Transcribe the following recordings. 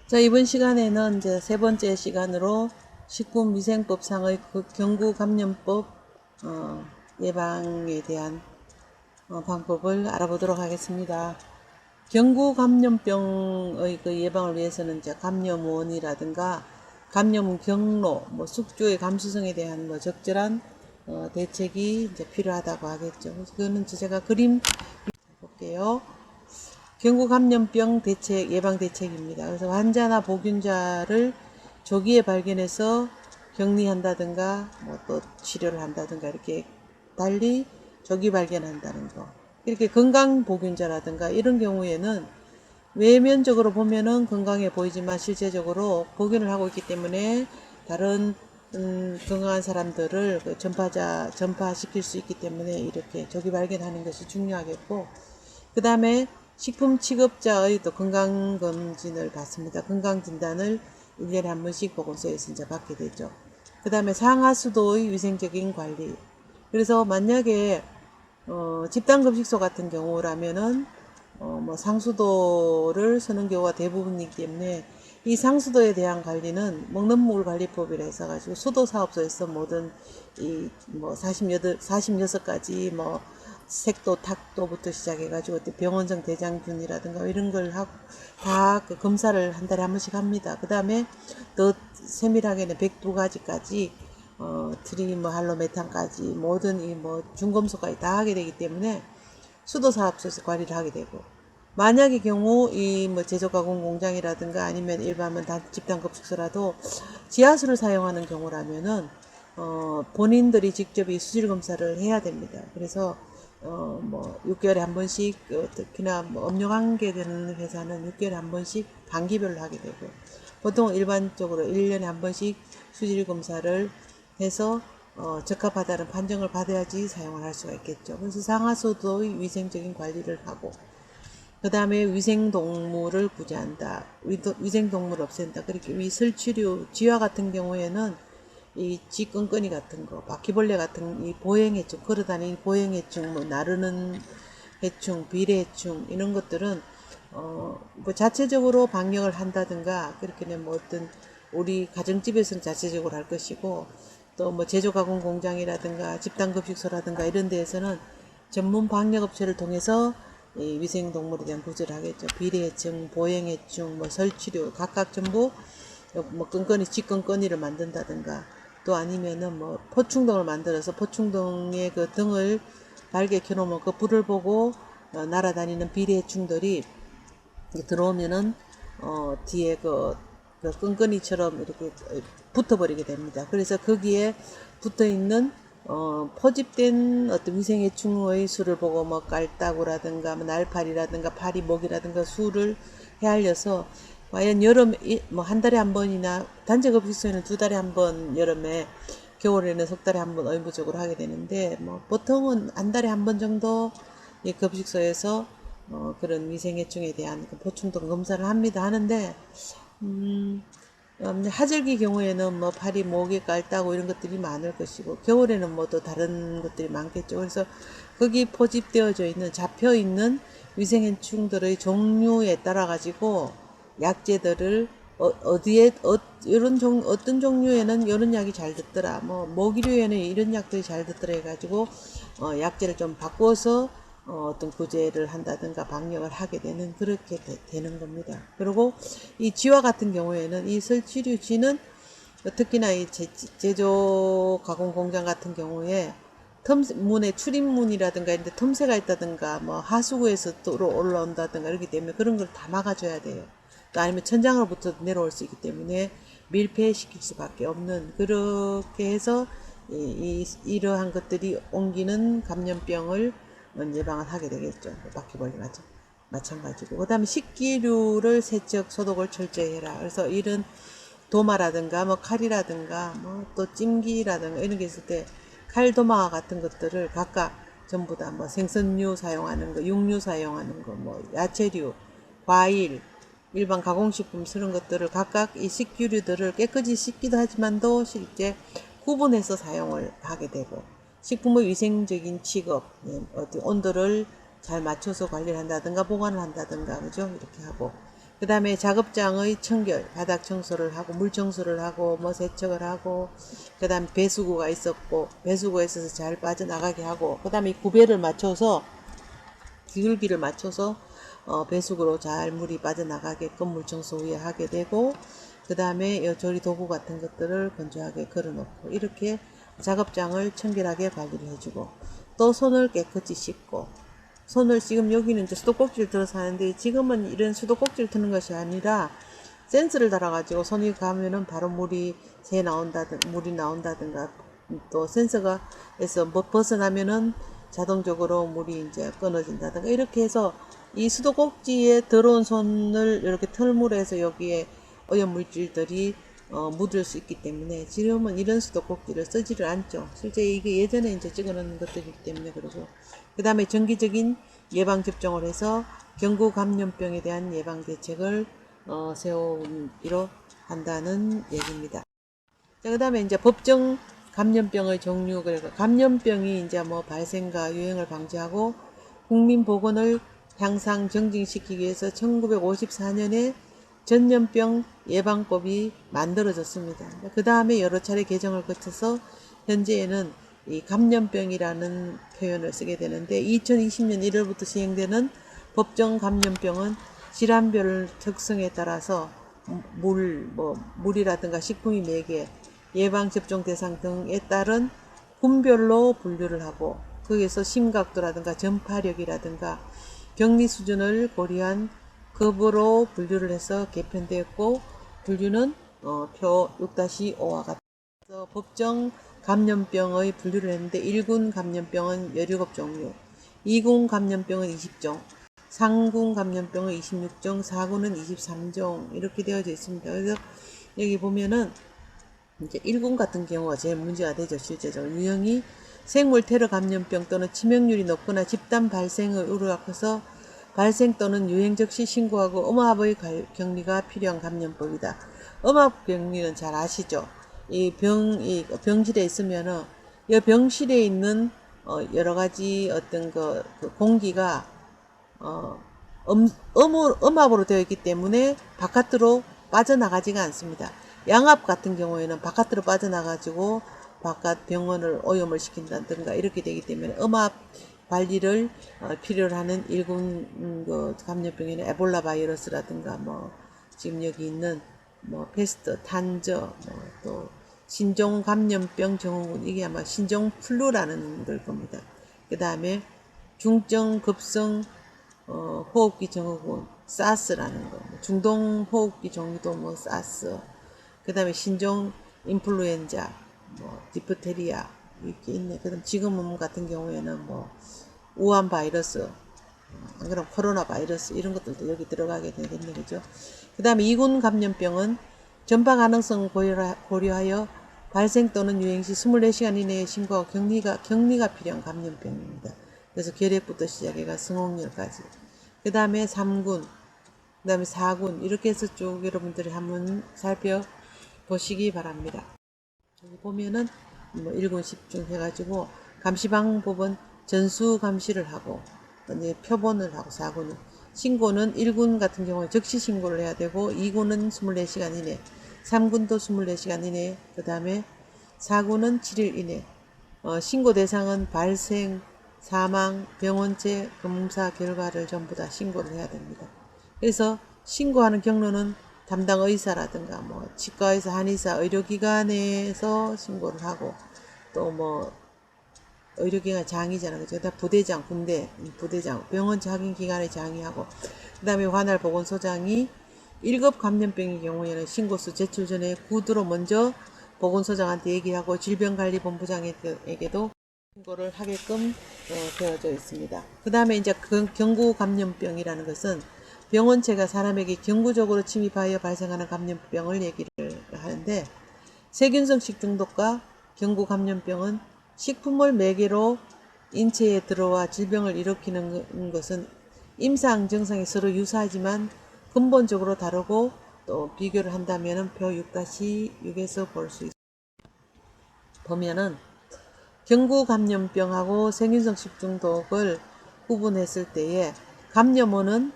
자, 이번 시간에는 이제 세 번째 시간으로 식품위생법상의 경구감염법 예방에 대한 방법을 알아보도록 하겠습니다. 경구감염병의 예방을 위해서는 이제 감염원이라든가 감염 경로, 숙주의 감수성에 대한 적절한 대책이 이제 필요하다고 하겠죠. 그래서 그거는 제가 그림 볼게요. 경구감염병 대책, 예방 대책입니다. 그래서 환자나 보균자를 조기에 발견해서 격리한다든가, 또 치료를 한다든가, 이렇게 달리 조기 발견한다는 거. 이렇게 건강 보균자라든가 이런 경우에는 외면적으로 보면은 건강해 보이지만 실제적으로 보균을 하고 있기 때문에 다른 건강한 사람들을 전파시킬 수 있기 때문에 이렇게 조기 발견하는 것이 중요하겠고, 그 다음에 식품 취급자의 또 건강검진을 받습니다. 건강진단을 1년에 한 번씩 보건소에서 이제 받게 되죠. 그 다음에 상하수도의 위생적인 관리. 그래서 만약에 집단급식소 같은 경우라면은 상수도를 쓰는 경우가 대부분이기 때문에 이 상수도에 대한 관리는 먹는 물 관리법이라 해서 가지고 수도 사업소에서 모든 46가지 색도 탁도부터 시작해가지고 병원성 대장균이라든가 이런 걸 하고 다 그 검사를 한 달에 한 번씩 합니다. 그 다음에 더 세밀하게는 102가지까지 트리hal로메탄까지 모든 중금속까지 다 하게 되기 때문에 수도사업소에서 관리를 하게 되고, 만약의 경우 이 제조가공 공장이라든가 아니면 일반 집단급식소라도 지하수를 사용하는 경우라면은 본인들이 직접 이 수질 검사를 해야 됩니다. 그래서 6개월에 한 번씩, 특히나 업무관계 되는 회사는 6개월에 한 번씩 반기별로 하게 되고, 보통 일반적으로 1년에 한 번씩 수질 검사를 해서 적합하다는 판정을 받아야지 사용을 할 수가 있겠죠. 그래서 상하수도의 위생적인 관리를 하고, 그 다음에 위생동물을 구제한다. 위생동물 없앤다. 그렇게 위설치류, 쥐와 같은 경우에는 이 쥐끈끈이 같은 거, 바퀴벌레 같은 이 보행해충, 걸어다니는 보행해충, 나르는 해충, 비례해충, 이런 것들은 자체적으로 방역을 한다든가, 그렇게는 어떤 우리 가정집에서는 자체적으로 할 것이고, 또 제조가공 공장이라든가 집단급식소라든가 이런 데에서는 전문 방역업체를 통해서 이 위생동물에 대한 구제를 하겠죠. 비례해충, 보행해충, 설치류 각각 전부 끈끈이, 쥐끈끈이를 만든다든가, 또 아니면은 포충동을 만들어서 포충동의 그 등을 밝게 켜놓으면 그 불을 보고 날아다니는 비례해충들이 들어오면은 뒤에 그 끈끈이처럼 이렇게 붙어버리게 됩니다. 그래서 거기에 붙어있는 포집된 어떤 위생해충의 수를 보고 깔따구라든가 날파리라든가 파리, 모기라든가 수를 헤아려서 과연 여름에 한 달에 한 번이나, 단체급식소에는 2달에 한 번 여름에, 겨울에는 3달에 한 번 의무적으로 하게 되는데, 보통은 한 달에 한 번 정도 이 급식소에서 그런 위생해충에 대한 보충동 검사를 합니다. 하는데 하절기 경우에는 파리, 모기, 깔따구 이런 것들이 많을 것이고, 겨울에는 또 다른 것들이 많겠죠. 그래서 거기 포집되어져 있는, 잡혀 있는 위생해충들의 종류에 따라 가지고 약제들을 어디에 어떤 종류에는 이런 약이 잘 듣더라, 모기류에는 이런 약들이 잘 듣더라 해가지고 약제를 좀 바꿔서 어떤 구제를 한다든가 방역을 하게 되는, 그렇게 되는 겁니다. 그리고 이 쥐와 같은 경우에는 이 설치류 쥐는 특히나 이 제조 가공 공장 같은 경우에 문에 출입문이라든가 이런데 틈새가 있다든가 하수구에서 또 올라온다든가 이렇기 때문에 그런 걸 다 막아줘야 돼요. 또 아니면 천장으로부터 내려올 수 있기 때문에 밀폐시킬 수밖에 없는, 그렇게 해서 이러한 것들이 옮기는 감염병을 예방을 하게 되겠죠. 바퀴벌레 마찬가지고. 그 다음에 식기류를 세척 소독을 철저히 해라. 그래서 이런 도마라든가 칼이라든가 또 찜기라든가 이런 게 있을 때 칼도마 같은 것들을 각각 전부 다 생선류 사용하는 거, 육류 사용하는 거, 야채류, 과일, 일반 가공식품 쓰는 것들을 각각 이 식기류들을 깨끗이 씻기도 하지만도 실제 구분해서 사용을 하게 되고, 식품의 위생적인 취급, 온도를 잘 맞춰서 관리를 한다든가 보관을 한다든가, 그죠? 이렇게 하고, 그 다음에 작업장의 청결, 바닥 청소를 하고 물 청소를 하고 뭐 세척을 하고, 그 다음에 배수구가 있었고 배수구에 있어서 잘 빠져나가게 하고, 그 다음에 구배를 맞춰서 기울기를 맞춰서 배수구로 잘 물이 빠져나가게끔 물 청소 후에 하게 되고, 그 다음에 조리 도구 같은 것들을 건조하게 걸어놓고, 이렇게 작업장을 청결하게 관리를 해주고, 또 손을 깨끗이 씻고, 손을 지금 여기는 이제 수도꼭지를 들어서 하는데, 지금은 이런 수도꼭지를 드는 것이 아니라 센서를 달아가지고 손이 가면은 바로 물이 나온다든가, 또 센서가 해서 뭐 벗어나면은 자동적으로 물이 이제 끊어진다든가, 이렇게 해서 이 수도꼭지에 들어온 손을 이렇게 털물에 해서 여기에 오염물질들이 묻을 수 있기 때문에 지금은 이런 수도꼭지를 쓰지를 않죠. 실제 이게 예전에 이제 찍어놓은 것들이기 때문에 그러고, 그 다음에 정기적인 예방접종을 해서 경구 감염병에 대한 예방 대책을 세우기로 한다는 얘기입니다. 자, 그 다음에 이제 법정 감염병의 종류, 그러니까 감염병이 이제 뭐 발생과 유행을 방지하고 국민 보건을 향상 정진시키기 위해서 1954년에 전염병 예방법이 만들어졌습니다. 그 다음에 여러 차례 개정을 거쳐서 현재에는 이 감염병이라는 표현을 쓰게 되는데, 2020년 1월부터 시행되는 법정 감염병은 질환별 특성에 따라서 물이라든가 식품이 매개, 예방접종 대상 등에 따른 군별로 분류를 하고, 거기에서 심각도라든가 전파력이라든가 격리 수준을 고려한 급으로 분류를 해서 개편되었고, 분류는 표 6-5와 같은 법정 감염병의 분류를 했는데, 1군 감염병은 17종류, 2군 감염병은 20종, 3군 감염병은 26종, 4군은 23종 이렇게 되어져 있습니다. 그래서 여기 보면은 이제 1군 같은 경우가 제일 문제가 되죠. 실제적으로 유형이 생물 테러 감염병 또는 치명률이 높거나 집단 발생의 우려가 커서 발생 또는 유행 즉시 신고하고 음압의 격리가 필요한 감염법이다. 음압 격리는 잘 아시죠? 이 병실에 있으면은 이 병실에 있는 여러 가지 어떤 그 공기가 음압으로 되어 있기 때문에 바깥으로 빠져나가지가 않습니다. 양압 같은 경우에는 바깥으로 빠져나가지고 바깥 병원을 오염을 시킨다든가 이렇게 되기 때문에 음압 관리를 필요로 하는 1군 감염병에는 에볼라 바이러스라든가 뭐 지금 여기 있는 뭐 패스트, 탄저, 또 신종 감염병 증후군, 이게 아마 신종 플루라는 걸 겁니다. 그 다음에 중증 급성 호흡기 증후군, 사스라는 거, 중동 호흡기 종류도 뭐 사스, 그 다음에 신종 인플루엔자, 뭐 디프테리아 이렇게 있네. 그다음 지금 같은 경우에는 뭐 우한 바이러스, 안 그럼 코로나 바이러스 이런 것들도 여기 들어가게 되겠네, 그죠? 그 다음에 2군 감염병은 전파 가능성 고려하여 발생 또는 유행 시 24시간 이내에 신고하고 격리가 필요한 감염병입니다. 그래서 결핵부터 시작해가 성홍열까지. 그 다음에 3군, 그 다음에 4군 이렇게 해서 쭉 여러분들이 한번 살펴보시기 바랍니다. 여기 보면은 뭐 1군 10중 해가지고 감시 방법은 전수 감시를 하고 표본을 하고, 4군은 신고는 1군 같은 경우에 즉시 신고를 해야 되고 2군은 24시간 이내, 3군도 24시간 이내, 그 다음에 4군은 7일 이내. 신고 대상은 발생, 사망, 병원체, 검사 결과를 전부 다 신고를 해야 됩니다. 그래서 신고하는 경로는 담당 의사라든가 뭐 치과의사, 한의사, 의료기관에서 신고를 하고, 또 뭐 의료기관 장이잖아요. 그죠? 다 부대장, 군대, 부대장, 병원체 확인기관의 장이하고, 그 다음에 관할 보건소장이 1급 감염병의 경우에는 신고서 제출 전에 구두로 먼저 보건소장한테 얘기하고 질병관리본부장에게도 신고를 하게끔 되어져 있습니다. 그 다음에 이제 경구 감염병이라는 것은 병원체가 사람에게 경구적으로 침입하여 발생하는 감염병을 얘기를 하는데, 세균성 식중독과 경구 감염병은 식품을 매개로 인체에 들어와 질병을 일으키는 것은 임상 증상이 서로 유사하지만 근본적으로 다르고, 또 비교를 한다면 표 6-6에서 볼 수 있습니다. 보면은 경구 감염병하고 세균성 식중독을 구분했을 때에 감염원은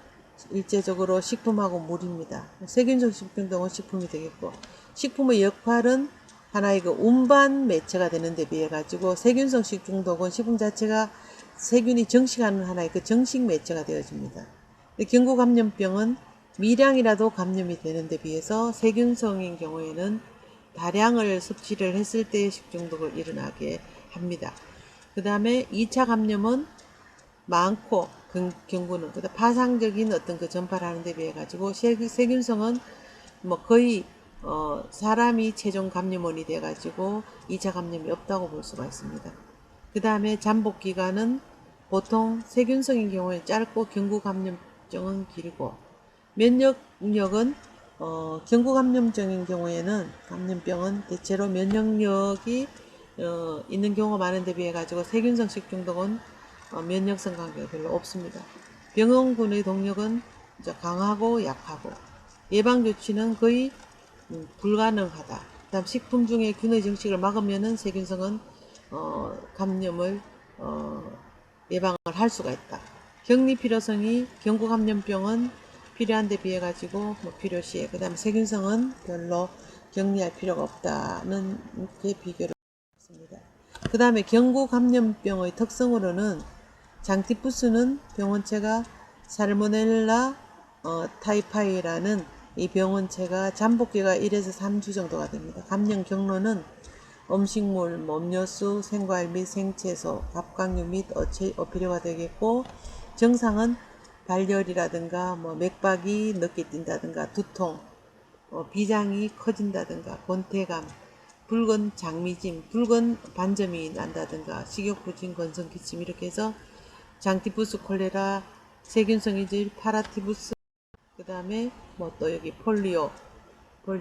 일제적으로 식품하고 물입니다. 세균성 식중독은 식품이 되겠고, 식품의 역할은 하나의 그 운반 매체가 되는 데 비해 가지고 세균성 식중독은 식품 자체가 세균이 정식하는 하나의 그 정식 매체가 되어집니다. 경구 감염병은 미량이라도 감염이 되는 데 비해서 세균성인 경우에는 다량을 섭취를 했을 때 식중독을 일어나게 합니다. 그 다음에 2차 감염은 많고 경구는 그다음 파상적인 어떤 그 전파를 하는 데 비해 가지고 세균성은 뭐 거의 사람이 최종 감염원이 돼 가지고 2차 감염이 없다고 볼 수가 있습니다. 그 다음에 잠복 기간은 보통 세균성인 경우에 짧고 경구 감염증은 길고, 면역력은 경구 감염증인 경우에는 감염병은 대체로 면역력이 있는 경우가 많은데 비해 가지고 세균성 식중독은 면역성 관계가 별로 없습니다. 병원군의 동력은 강하고 약하고, 예방 조치는 거의 불가능하다. 다음 식품 중에 균의 증식을 막으면은 세균성은 감염을 예방을 할 수가 있다. 격리 필요성이 경구 감염병은 필요한 데 비해 가지고 필요시에, 그 다음에 세균성은 별로 격리할 필요가 없다는 게 비교를 했습니다. 그 다음에 경구 감염병의 특성으로는 장티푸스는 병원체가 살모넬라 타이파이라는 이 병원체가 잠복기가 1에서 3주 정도가 됩니다. 감염 경로는 음식물, 음료수, 생과일 및 생채소, 갑각류 및 어필류가 되겠고, 증상은 발열이라든가 맥박이 늦게 뛴다든가 두통, 비장이 커진다든가 권태감, 붉은 장미짐, 붉은 반점이 난다든가 식욕부진, 건성기침, 이렇게 해서 장티푸스, 콜레라, 세균성이질, 파라티푸스, 그 다음에 또 여기 폴리오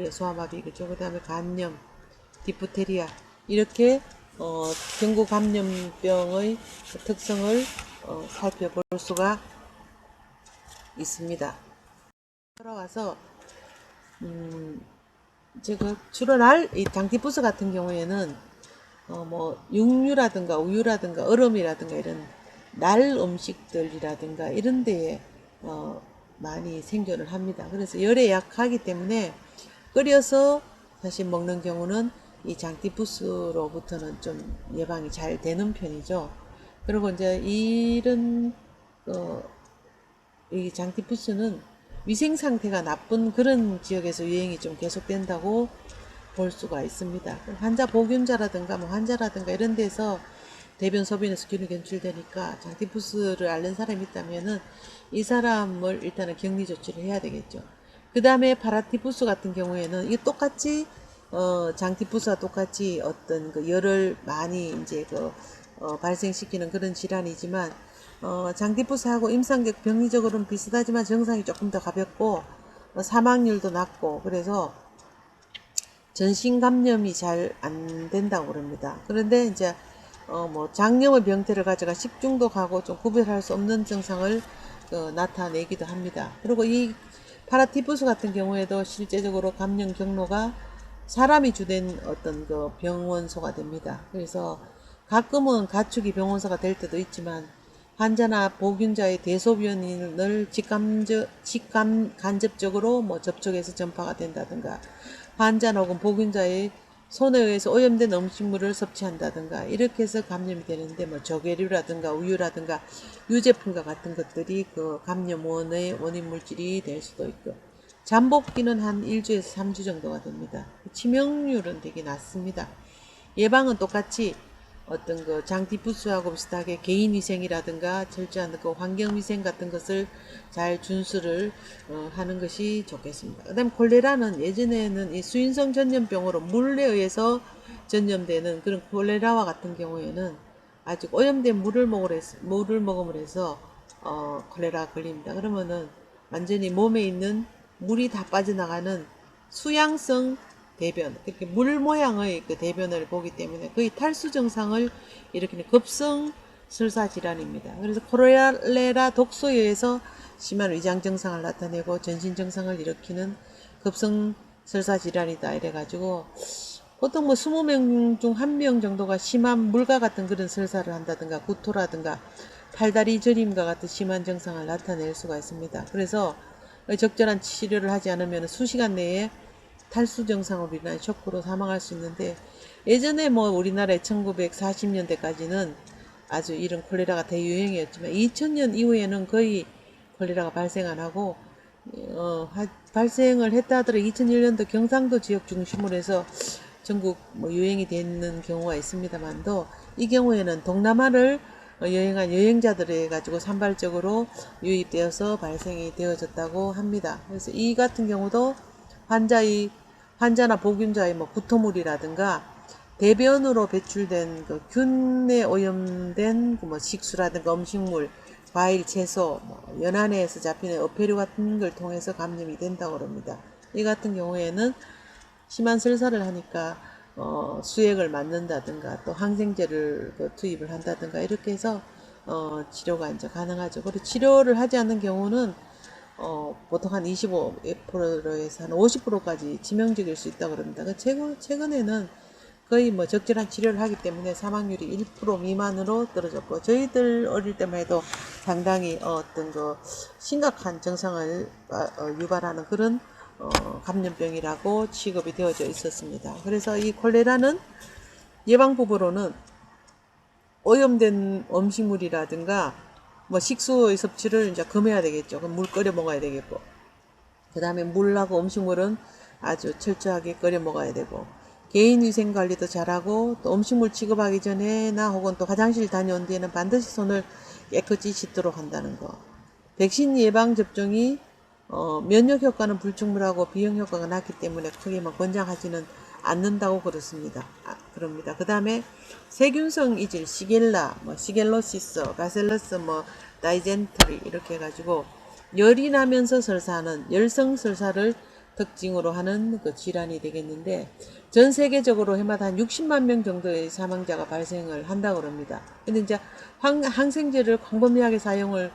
소아마비, 그죠? 그 다음에 간염, 디프테리아, 이렇게 경구 감염병의 특성을 살펴볼 수가 있습니다. 들어가서 제가 주로 이 장티푸스 같은 경우에는 육류라든가 우유라든가 얼음이라든가 이런 날 음식들이라든가 이런 데에 많이 생존을 합니다. 그래서 열에 약하기 때문에 끓여서 사실 먹는 경우는 이 장티푸스로부터는 좀 예방이 잘 되는 편이죠. 그리고 이제 이런 이 장티푸스는 위생 상태가 나쁜 그런 지역에서 유행이 좀 계속된다고 볼 수가 있습니다. 환자 보균자라든가 환자라든가 이런 데서 대변 소변에서 균이 검출되니까 장티푸스를 앓는 사람이 있다면은 이 사람을 일단은 격리 조치를 해야 되겠죠. 그 다음에 파라티푸스 같은 경우에는 이 똑같이 장티푸스와 똑같이 어떤 그 열을 많이 이제 발생시키는 그런 질환이지만 장티푸스하고 임상적 병리적으로는 비슷하지만 증상이 조금 더 가볍고 사망률도 낮고, 그래서 전신 감염이 잘 안 된다고 그럽니다. 그런데 이제 장염의 병태를 가져가 식중독하고 좀 구별할 수 없는 증상을 나타내기도 합니다. 그리고 이 파라티푸스 같은 경우에도 실제적으로 감염 경로가 사람이 주된 어떤 그 병원소가 됩니다. 그래서 가끔은 가축이 병원소가 될 때도 있지만, 환자나 보균자의 대소변을 간접적으로 접촉해서 전파가 된다든가, 환자나 혹은 보균자의 손에 의해서 오염된 음식물을 섭취한다든가 이렇게 해서 감염이 되는데, 조개류라든가 우유라든가 유제품과 같은 것들이 그 감염원의 원인 물질이 될 수도 있고, 잠복기는 한 1주에서 3주 정도가 됩니다. 치명률은 되게 낮습니다. 예방은 똑같이 어떤 그 장티푸스하고 비슷하게 개인위생이라든가 철저한 그 환경위생 같은 것을 잘 준수를 하는 것이 좋겠습니다. 그 다음 콜레라는 예전에는 이 수인성 전염병으로 물에 의해서 전염되는 그런 콜레라와 같은 경우에는 아직 오염된 물을 먹음으로 해서 콜레라 걸립니다. 그러면은 완전히 몸에 있는 물이 다 빠져나가는 수양성 대변, 그렇게 물 모양의 그 대변을 보기 때문에 거의 탈수 증상을 일으키는 급성 설사 질환입니다. 그래서 콜레라 독소에 의해서 심한 위장 증상을 나타내고 전신 증상을 일으키는 급성 설사 질환이다 이래가지고, 보통 20명 중 1명 정도가 심한 물과 같은 그런 설사를 한다든가 구토라든가 팔다리 저림과 같은 심한 증상을 나타낼 수가 있습니다. 그래서 적절한 치료를 하지 않으면 수시간 내에 탈수 증상으로 인한 쇼크로 사망할 수 있는데, 예전에 뭐 우리나라에 1940년대까지는 아주 이런 콜레라가 대유행이었지만 2000년 이후에는 거의 콜레라가 발생 안 하고 발생을 했다 하더라도 2001년도 경상도 지역 중심으로 해서 전국 뭐 유행이 되는 경우가 있습니다만도, 이 경우에는 동남아를 여행한 여행자들에 가지고 산발적으로 유입되어서 발생이 되어졌다고 합니다. 그래서 이 같은 경우도 환자나 보균자의 뭐 구토물이라든가 대변으로 배출된 그 균에 오염된 그 뭐 식수라든가 음식물, 과일, 채소, 뭐 연안에서 잡히는 어패류 같은 걸 통해서 감염이 된다고 합니다. 이 같은 경우에는 심한 설사를 하니까 수액을 맞는다든가 또 항생제를 투입을 한다든가 이렇게 해서 치료가 이제 가능하죠. 그리고 치료를 하지 않는 경우는 보통 한 25%에서 한 50%까지 치명적일 수 있다고 합니다. 최근에는 거의 뭐 적절한 치료를 하기 때문에 사망률이 1% 미만으로 떨어졌고, 저희들 어릴 때만 해도 상당히 어떤 그 심각한 증상을 유발하는 그런 감염병이라고 취급이 되어져 있었습니다. 그래서 이 콜레라는 예방법으로는 오염된 음식물이라든가 뭐 식수의 섭취를 이제 금해야 되겠죠. 그럼 물 끓여 먹어야 되겠고, 그 다음에 물하고 음식물은 아주 철저하게 끓여 먹어야 되고, 개인위생 관리도 잘하고, 또 음식물 취급하기 전에나 혹은 또 화장실 다녀온 뒤에는 반드시 손을 깨끗이 씻도록 한다는 거. 백신 예방 접종이 면역 효과는 불충분하고 비형 효과가 낮기 때문에 크게 뭐 권장하지는 않는다고 그럽니다. 그 다음에 세균성 이질, 시겔라, 뭐 시겔로시스, 바셀러스, 뭐 다이젠터리 이렇게 해가지고 열이 나면서 설사하는 열성 설사를 특징으로 하는 그 질환이 되겠는데, 전 세계적으로 해마다 한 60만 명 정도의 사망자가 발생을 한다고 합니다. 근데 이제 항생제를 광범위하게 사용을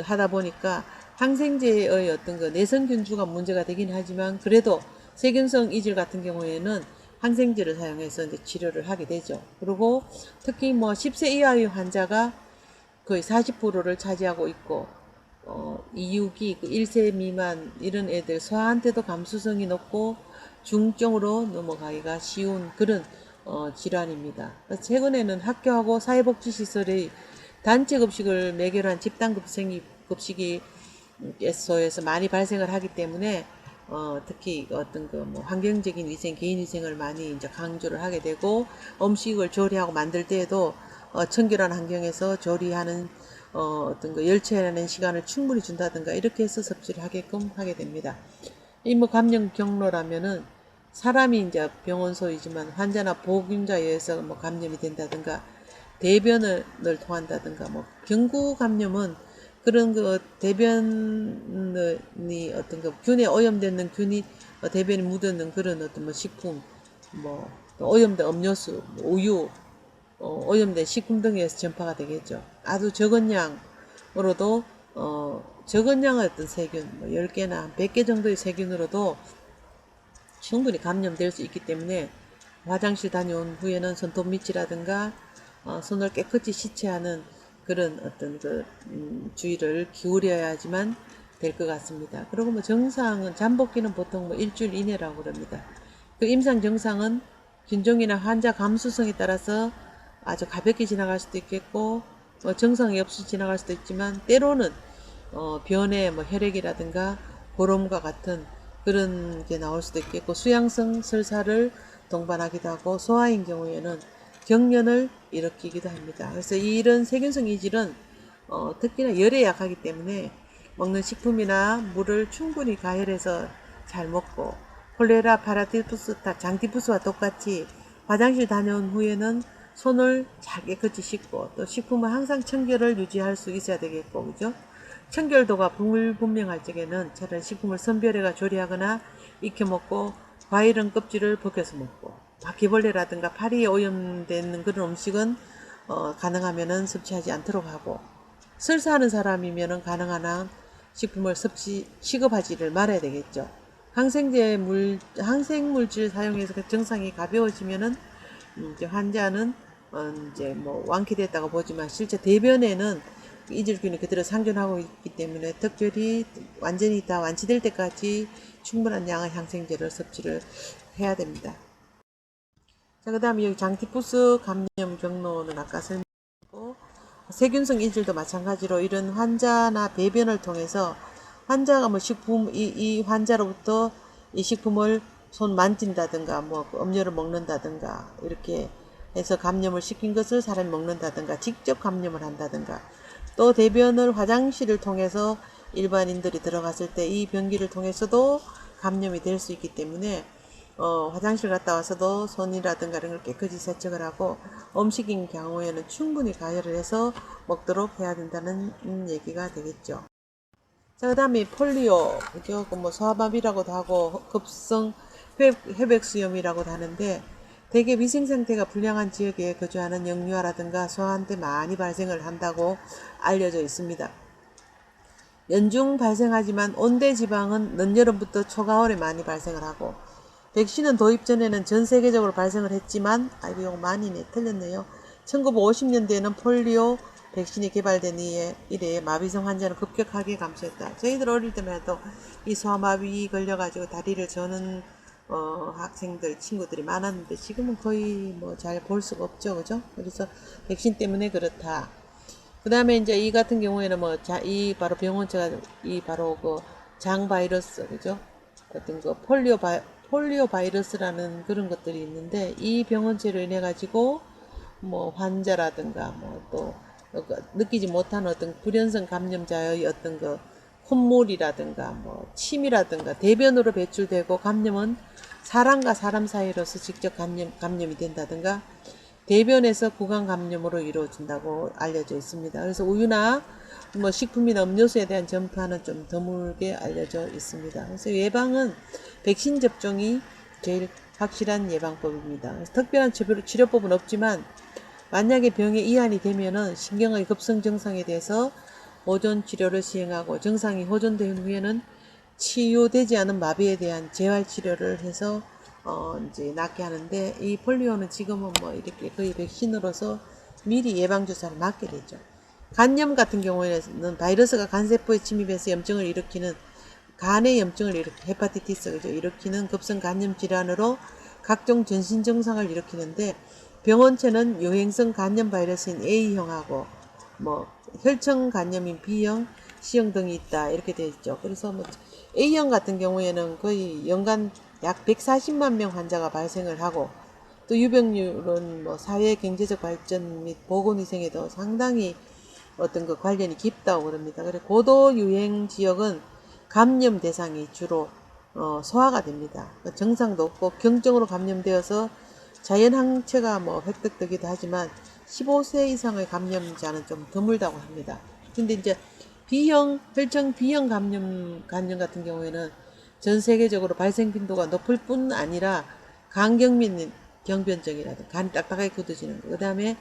하다 보니까 항생제의 어떤 그 내성균주가 문제가 되긴 하지만, 그래도 세균성 이질 같은 경우에는 항생제를 사용해서 이제 치료를 하게 되죠. 그리고 특히 뭐 10세 이하의 환자가 거의 40%를 차지하고 있고, 이육이 그 1세 미만 이런 애들 소아한테도 감수성이 높고 중증으로 넘어가기가 쉬운 그런 질환입니다. 최근에는 학교하고 사회복지시설의 단체 급식을 매결한 집단급식이 소에서 많이 발생을 하기 때문에 특히 어떤 그 뭐 환경적인 위생, 개인 위생을 많이 이제 강조를 하게 되고, 음식을 조리하고 만들 때에도 청결한 환경에서 조리하는 어떤 그 열처리하는 시간을 충분히 준다든가 이렇게 해서 섭취를 하게끔 하게 됩니다. 이 뭐 감염 경로라면은 사람이 이제 병원소이지만 환자나 보균자에 의해서 뭐 감염이 된다든가 대변을 통한다든가, 뭐 경구 감염은 그런 그 대변이 어떤 그 균에 오염되는 균이 대변에 묻었는 그런 어떤 뭐 식품, 뭐 오염된 음료수, 우유, 오염된 식품 등에서 전파가 되겠죠. 아주 적은 양으로도 적은 양의 어떤 세균, 뭐 10개나 100개 정도의 세균으로도 충분히 감염될 수 있기 때문에 화장실 다녀온 후에는 손톱 밑이라든가 손을 깨끗이 씻어야 하는 그런 어떤 그 주의를 기울여야지만 될 것 같습니다. 그리고 뭐 증상은 잠복기는 보통 뭐 일주일 이내라고 합니다. 그 임상 증상은 균종이나 환자 감수성에 따라서 아주 가볍게 지나갈 수도 있겠고, 증상이 없이 지나갈 수도 있지만, 때로는 변에 뭐 혈액이라든가 보름과 같은 그런 게 나올 수도 있겠고, 수양성 설사를 동반하기도 하고, 소아인 경우에는 경련을 일으키기도 합니다. 그래서 이런 세균성 이질은 특히나 열에 약하기 때문에 먹는 식품이나 물을 충분히 가열해서 잘 먹고, 콜레라, 파라티푸스, 장티푸스와 똑같이 화장실 다녀온 후에는 손을 잘 깨끗이 씻고, 또 식품은 항상 청결을 유지할 수 있어야 되겠고, 그죠? 청결도가 불분명할 적에는 차라리 식품을 선별해가 조리하거나 익혀 먹고, 과일은 껍질을 벗겨서 먹고, 바퀴벌레라든가 파리에 오염되는 그런 음식은 가능하면은 섭취하지 않도록 하고, 설사하는 사람이면은 가능한 한 식품을 취급하지를 말아야 되겠죠. 항생물질 사용해서 그 증상이 가벼워지면은 이제 환자는 이제 뭐 완쾌됐다고 보지만 실제 대변에는 이질균이 그대로 상존하고 있기 때문에 특별히 완전히 다 완치될 때까지 충분한 양의 항생제를 섭취를 해야 됩니다. 자, 그 다음에 여기 장티푸스 감염 경로는 아까 설명했고, 세균성 인질도 마찬가지로 이런 환자나 배변을 통해서 환자가 뭐 식품, 이 환자로부터 이 식품을 손 만진다든가, 뭐 음료를 먹는다든가, 이렇게 해서 감염을 시킨 것을 사람이 먹는다든가, 직접 감염을 한다든가, 또 대변을 화장실을 통해서 일반인들이 들어갔을 때 이 변기를 통해서도 감염이 될 수 있기 때문에 화장실 갔다 와서도 손이라든가 이런 걸 깨끗이 세척을 하고 음식인 경우에는 충분히 가열을 해서 먹도록 해야 된다는 얘기가 되겠죠. 자, 그 다음에 폴리오, 그죠? 뭐 소아마비라고도 하고 급성 회백수염이라고도 하는데 대개 위생 상태가 불량한 지역에 거주하는 영유아라든가 소아한테 많이 발생을 한다고 알려져 있습니다. 연중 발생하지만 온대 지방은 늦여름부터 초가을에 많이 발생을 하고 백신은 도입 전에는 전 세계적으로 발생을 했지만 이거 많이네 틀렸네요. 1950년대에는 폴리오 백신이 개발된 이래 마비성 환자는 급격하게 감소했다. 저희들 어릴 때만 해도 이 소아마비 걸려가지고 다리를 저는 학생들 친구들이 많았는데 지금은 거의 뭐 잘 볼 수가 없죠, 그죠? 그래서 백신 때문에 그렇다. 그 다음에 이제 이 같은 경우에는 뭐 이 바로 병원체가 이 바로 그 장 바이러스, 그죠? 어떤 그 폴리오 바이러스라는 그런 것들이 있는데 이 병원체로 인해 가지고 뭐 환자라든가 뭐 또 느끼지 못한 어떤 불연성 감염자의 어떤 그 콧물이라든가 뭐 침이라든가 대변으로 배출되고 감염은 사람과 사람 사이로서 직접 감염이 된다든가 대변에서 구강 감염으로 이루어진다고 알려져 있습니다. 그래서 우유나 뭐 식품이나 음료수에 대한 전파는 좀 드물게 알려져 있습니다. 그래서 예방은 백신 접종이 제일 확실한 예방법입니다. 특별한 치료법은 없지만 만약에 병에 이완이 되면은 신경의 급성 증상에 대해서 보존 치료를 시행하고 증상이 호전된 후에는 치유되지 않은 마비에 대한 재활 치료를 해서 이제 낫게 하는데 이 폴리오는 지금은 뭐 이렇게 거의 백신으로서 미리 예방 주사를 맞게 되죠. 간염 같은 경우에는 바이러스가 간세포에 침입해서 염증을 일으키는 간의 염증을 헤파티티스를 일으키는 급성 간염 질환으로 각종 전신 증상을 일으키는데 병원체는 유행성 간염 바이러스인 A형하고 뭐 혈청 간염인 B형, C형 등이 있다 이렇게 되어 있죠. 그래서 뭐 A형 같은 경우에는 거의 연간 약 140만 명 환자가 발생을 하고 또 유병률은 뭐 사회 경제적 발전 및 보건위생에도 상당히 어떤 그 관련이 깊다고 그럽니다. 그래 고도 유행 지역은 감염 대상이 주로 소화가 됩니다. 증상도 없고 경증으로 감염되어서 자연 항체가 뭐 획득되기도 하지만 15세 이상의 감염자는 좀 드물다고 합니다. 근데 이제 혈청 B형 감염 같은 경우에는 전 세계적으로 발생 빈도가 높을 뿐 아니라 간경민 경변증이라든 간이 딱딱하게 굳어지는 거, 그 다음에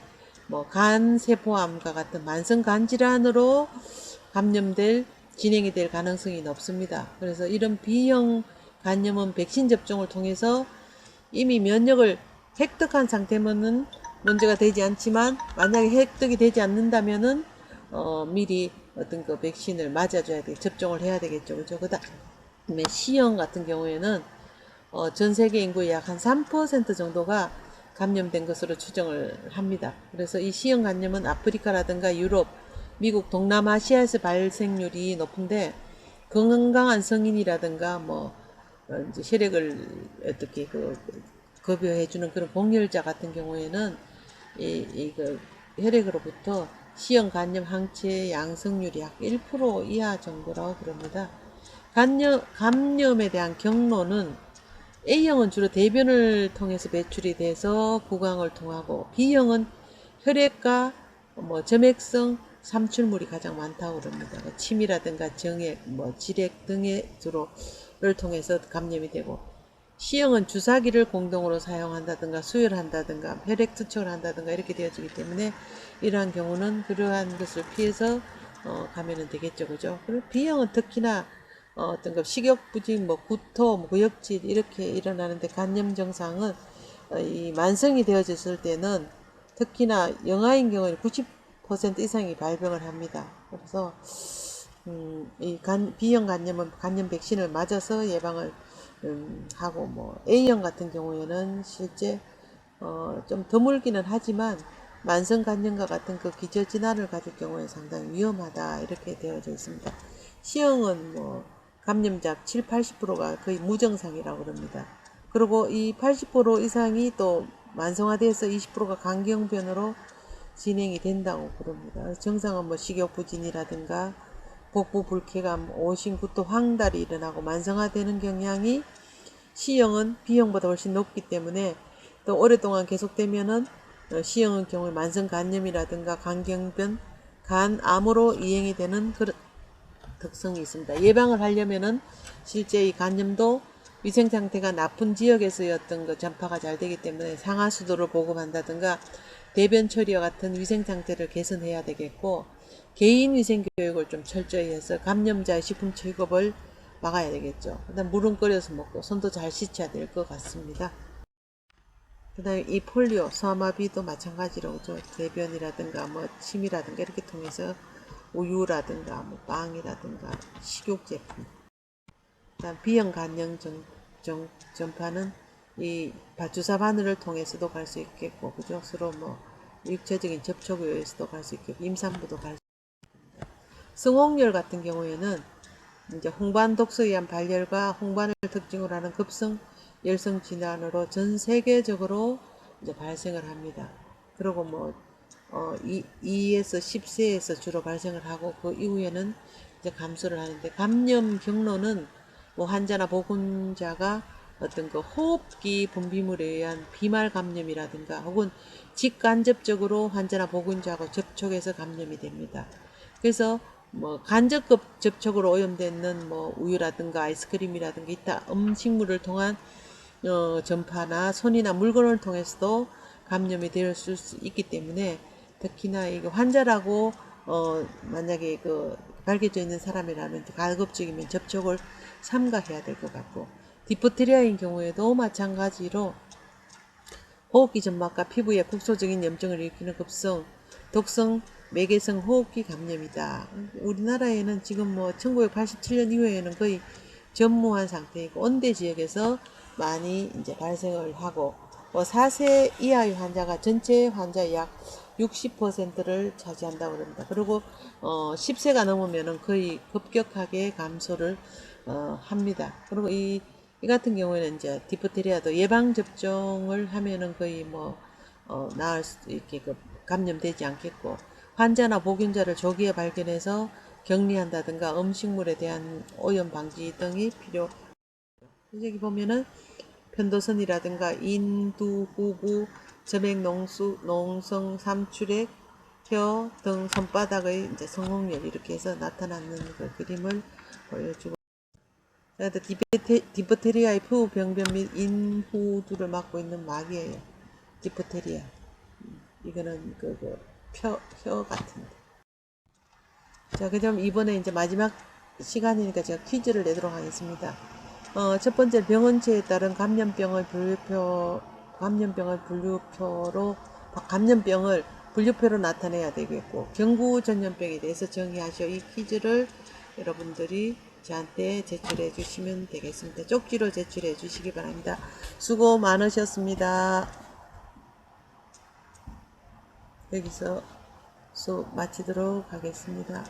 뭐 간세포암과 같은 만성 간질환으로 감염될 진행이 될 가능성이 높습니다. 그래서 이런 B형 간염은 백신 접종을 통해서 이미 면역을 획득한 상태면은 문제가 되지 않지만 만약에 획득이 되지 않는다면은 미리 어떤 그 백신을 맞아줘야 돼 접종을 해야 되겠죠, 그죠? 그다음에 C형 같은 경우에는 전 세계 인구의 약 한 3% 정도가 감염된 것으로 추정을 합니다. 그래서 이 C형 감염은 아프리카라든가 유럽, 미국, 동남아시아에서 발생률이 높은데 건강한 성인이라든가 뭐 이제 혈액을 어떻게 급여해주는 그런 공혈자 같은 경우에는 그 혈액으로부터 C형 간염 항체 양성률이 약 1% 이하 정도라고 그럽니다. 감염에 대한 경로는 A형은 주로 대변을 통해서 배출이 돼서 구강을 통하고 B형은 혈액과 뭐 점액성 삼출물이 가장 많다고 그럽니다. 침이라든가 정액, 뭐 질액 등의 주로를 통해서 감염이 되고 C형은 주사기를 공동으로 사용한다든가 수혈한다든가 혈액 투척을 한다든가 이렇게 되어지기 때문에 이러한 경우는 그러한 것을 피해서 가면은 되겠죠, 그죠? 그리고 B형은 특히나 어떤 그 식욕부진, 뭐 구토, 뭐 구역질 이렇게 일어나는데 간염 증상은 이 만성이 되어졌을 때는 특히나 영아인 경우에는 90% 이상이 발병을 합니다. 그래서 이 B형 간염은 간염 백신을 맞아서 예방을 하고, 뭐 A형 같은 경우에는 실제 좀 드물기는 하지만 만성 간염과 같은 그 기저질환을 가질 경우에 상당히 위험하다 이렇게 되어져 있습니다. C형은 뭐 감염자 7, 80%가 거의 무증상이라고 그럽니다. 그리고 이 80% 이상이 또 만성화돼서 20%가 간경변으로 진행이 된다고 그럽니다. 증상은 뭐 식욕부진이라든가 복부 불쾌감, 오심, 구토, 황달이 일어나고 만성화되는 경향이 C형은 B형보다 훨씬 높기 때문에 또 오랫동안 계속되면은 C형의 경우에 만성 간염이라든가 간경변, 간암으로 이행이 되는 그런 특성이 있습니다. 예방을 하려면은 실제 이 간염도 위생 상태가 나쁜 지역에서였던 그 전파가 잘 되기 때문에 상하수도를 보급한다든가 대변 처리와 같은 위생 상태를 개선해야 되겠고, 개인 위생 교육을 좀 철저히 해서 감염자의 식품 취급을 막아야 되겠죠. 그다음 물은 끓여서 먹고 손도 잘 씻어야 될 것 같습니다. 그다음에 이 폴리오, 소아마비도 마찬가지로 대변이라든가 뭐 침이라든가 이렇게 통해서 우유라든가 뭐 빵이라든가 식욕 제품, 그다음 B형 간염 전파는 이 주사 바늘을 통해서도 갈 수 있겠고, 그죠? 서로 뭐 육체적인 접촉에 의해서도 갈 수 있겠고, 임산부도 갈 수 있습니다. 성홍열 같은 경우에는 이제 홍반 독소에 의한 발열과 홍반을 특징으로 하는 급성 열성 질환으로 전 세계적으로 이제 발생을 합니다. 그리고 뭐 2에서 10세에서 주로 발생을 하고 그 이후에는 이제 감소를 하는데, 감염 경로는 뭐 환자나 보건자가 어떤 그 호흡기 분비물에 의한 비말 감염이라든가 혹은 직간접적으로 환자나 보건자하고 접촉해서 감염이 됩니다. 그래서 뭐 간접 접촉으로 오염되는 뭐 우유라든가 아이스크림이라든가 기타 음식물을 통한 전파나 손이나 물건을 통해서도 감염이 될 수 있기 때문에, 특히나 이게 환자라고 만약에 그 밝혀져 있는 사람이라면 가급적이면 접촉을 삼가해야 될 것 같고, 디프테리아인 경우에도 마찬가지로 호흡기 점막과 피부에 국소적인 염증을 일으키는 급성 독성 매개성 호흡기 감염이다. 우리나라에는 지금 뭐 1987년 이후에는 거의 전무한 상태이고 온대 지역에서 많이 이제 발생을 하고, 4세 이하의 환자가 전체 환자의 약 60%를 차지한다고 합니다. 그리고 10세가 넘으면은 거의 급격하게 감소를 합니다. 그리고 이 같은 경우에는 이제 디프테리아도 예방 접종을 하면은 거의 뭐 나을 수 이렇게 감염되지 않겠고, 환자나 보균자를 조기에 발견해서 격리한다든가 음식물에 대한 오염 방지 등이 필요. 여기 보면은 편도선이라든가 인두, 구부, 점액, 농성, 삼출액, 혀 등 손바닥의 이제 성홍열 이렇게 해서 나타나는 그 그림을 보여주고, 디프테리아의 푸 병변 및 인후두를 막고 있는 막이에요. 디프테리아. 이거는 혀 같은데. 자, 그럼 이번에 이제 마지막 시간이니까 제가 퀴즈를 내도록 하겠습니다. 첫 번째, 병원체에 따른 감염병을 분류표로 나타내야 되겠고, 경구 전염병에 대해서 정의하시오. 이 퀴즈를 여러분들이 저한테 제출해 주시면 되겠습니다. 쪽지로 제출해 주시기 바랍니다. 수고 많으셨습니다. 여기서 수업 마치도록 하겠습니다.